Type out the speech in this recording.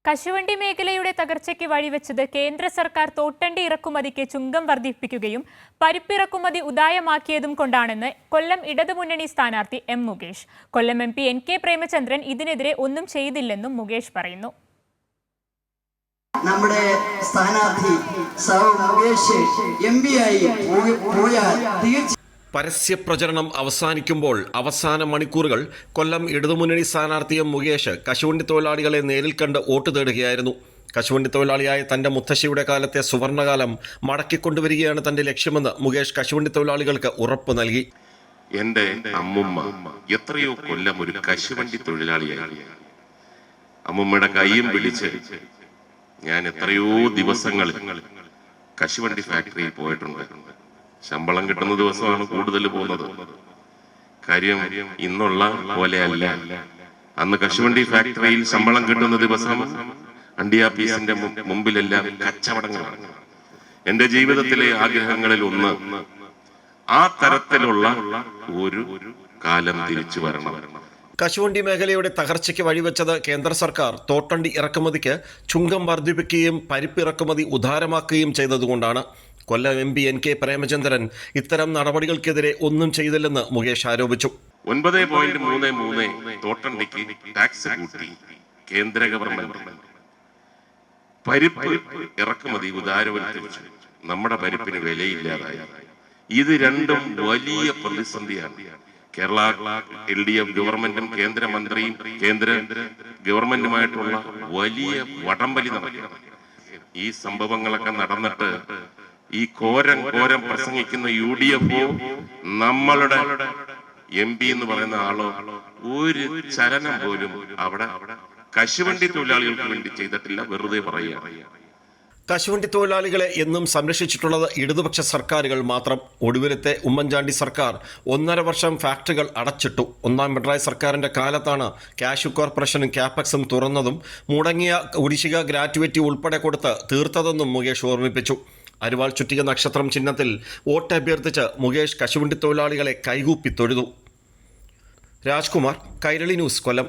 കശുവണ്ടി മേഖലയുടെ തകർച്ചയ്ക്ക് വഴിവെച്ചത് കേന്ദ്ര സർക്കാർ തോട്ടണ്ടി ഇറക്കുമതിക്ക് ചുങ്കം വർദ്ധിപ്പിക്കുകയും പരിപ്പിറക്കുമതി ഉദായമാക്കിയതും കൊണ്ടാണെന്ന് കൊല്ലം ഇടതുമുന്നണി സ്ഥാനാർത്ഥി എം മുകേഷ്. കൊല്ലം MP NK പ്രേമചന്ദ്രൻ ഇതിനെതിരെ ഒന്നും ചെയ്തില്ലെന്നും മുകേഷ് പറയുന്നു. നമ്മുടെ സ്ഥാനാർത്ഥി മുകേഷ് MP ആയി പോയാൽ പരസ്യപ്രചരണം അവസാനിക്കുമ്പോൾ അവസാന മണിക്കൂറുകൾ കൊല്ലം ഇടതുമുന്നണി സ്ഥാനാർത്ഥി എം മുകേഷ് കശുവണ്ടി തൊഴിലാളികളെ നേരിൽ കണ്ട് വോട്ട് തേടുകയായിരുന്നു. കശുവണ്ടി തൊഴിലാളിയായ തന്റെ മുത്തശ്ശിയുടെ കാലത്തെ സുവർണകാലം മടക്കിക്കൊണ്ടുവരികയാണ് തന്റെ ലക്ഷ്യമെന്ന് മുകേഷ് കശുവണ്ടി തൊഴിലാളികൾക്ക് ഉറപ്പ് നൽകി. എന്റെ അമ്മുമ്മ എത്രയോ കൊല്ലം ഒരു കശുവണ്ടി തൊഴിലാളിയായി. അമ്മുമ്മയുടെ കൈയും പിടിച്ച് ഞാൻ എത്രയോ ദിവസങ്ങളിൽ കശുവണ്ടി ഫാക്ടറിയിൽ പോയിട്ടുണ്ട്. ശമ്പളം കിട്ടുന്ന ദിവസമാണ് കൂടുതൽ പോകുന്നത്. കാര്യം ഇന്നുള്ള പോലെയല്ല. അന്ന് കശുവണ്ടി ഫാക്ടറിയിൽ ശമ്പളം കിട്ടുന്ന ദിവസം അണ്ടിയാപ്പീസിന്റെ മുമ്പിലെല്ലാം കച്ചവടങ്ങളാണ്. എന്റെ ജീവിതത്തിലെ ആഗ്രഹങ്ങളിൽ ഒന്ന് ആ തരത്തിലുള്ള ഒരു കാലം തിരിച്ചു വരണം. കശുവണ്ടി മേഖലയുടെ തകർച്ചയ്ക്ക് വഴിവെച്ചത് കേന്ദ്ര സർക്കാർ തോട്ടണ്ടി ഇറക്കുമതിക്ക് ചുങ്കം വർദ്ധിപ്പിക്കുകയും പരിപ്പ് ഇറക്കുമതി ഉദാരമാക്കുകയും ചെയ്തതുകൊണ്ടാണ്. കൊല്ലം MP NK പ്രേമചന്ദ്രൻ ഇത്തരം നടപടികൾക്കെതിരെ ഒന്നും ചെയ്തില്ലെന്ന് മുകേഷ് ആരോപിച്ചു. 9.33 തോട്ടണ്ടിക്ക് ടാക്സ് കൂട്ടി കേന്ദ്ര ഗവൺമെന്റ്. പരിപ്പ് ഇറക്കുമതി ഉദാരവൽക്കരിച്ചു. നമ്മുടെ പരിപ്പിന് വിലയില്ലാതായി. ഇത് രണ്ടും വലിയ പ്രതിസന്ധിയാണ്. കേരള LDF ഗവൺമെന്റും കേന്ദ്രമന്ത്രിയും കേന്ദ്ര ഗവൺമെന്റുമായിട്ടുള്ള വലിയ വടംവലി നടക്കുകയാണ്. ഈ സംഭവങ്ങളൊക്കെ നടന്നിട്ട് ഈ കോരം പ്രസംഗിക്കുന്ന UDF നമ്മളുടെ MP എന്ന് പറയുന്ന ആളോ ഒരു ചലനം പോലും അവിടെ കശുവണ്ടി തൊഴിലാളികൾക്ക് വേണ്ടി ചെയ്തിട്ടില്ല. വെറുതെ പറയുക. കശുവണ്ടി തൊഴിലാളികളെ എന്നും സംരക്ഷിച്ചിട്ടുള്ളത് ഇടതുപക്ഷ സർക്കാരുകൾ മാത്രം. ഒടുവിലത്തെ ഉമ്മൻചാണ്ടി സർക്കാർ 1.5 വർഷം ഫാക്ടറികൾ അടച്ചിട്ടു. ഒന്നാം പിണറായി സർക്കാരിന്റെ കാലത്താണ് കാഷ്യൂ കോർപ്പറേഷനും ക്യാപെക്സും തുറന്നതും മുടങ്ങിയ കുടിശ്ശിക ഗ്രാറ്റുവിറ്റി ഉൾപ്പെടെ കൊടുത്ത് തീർത്തതെന്നും മുകേഷ് ഓർമ്മിപ്പിച്ചു. അരിവാൾ ചുറ്റിക നക്ഷത്രം ചിഹ്നത്തിൽ വോട്ട് അഭ്യർത്ഥിച്ച് മുകേഷ് കശുവണ്ടി തൊഴിലാളികളെ കൈകൂപ്പി തൊഴുതു. രാജ്കുമാർ, കൈരളി ന്യൂസ്, കൊല്ലം.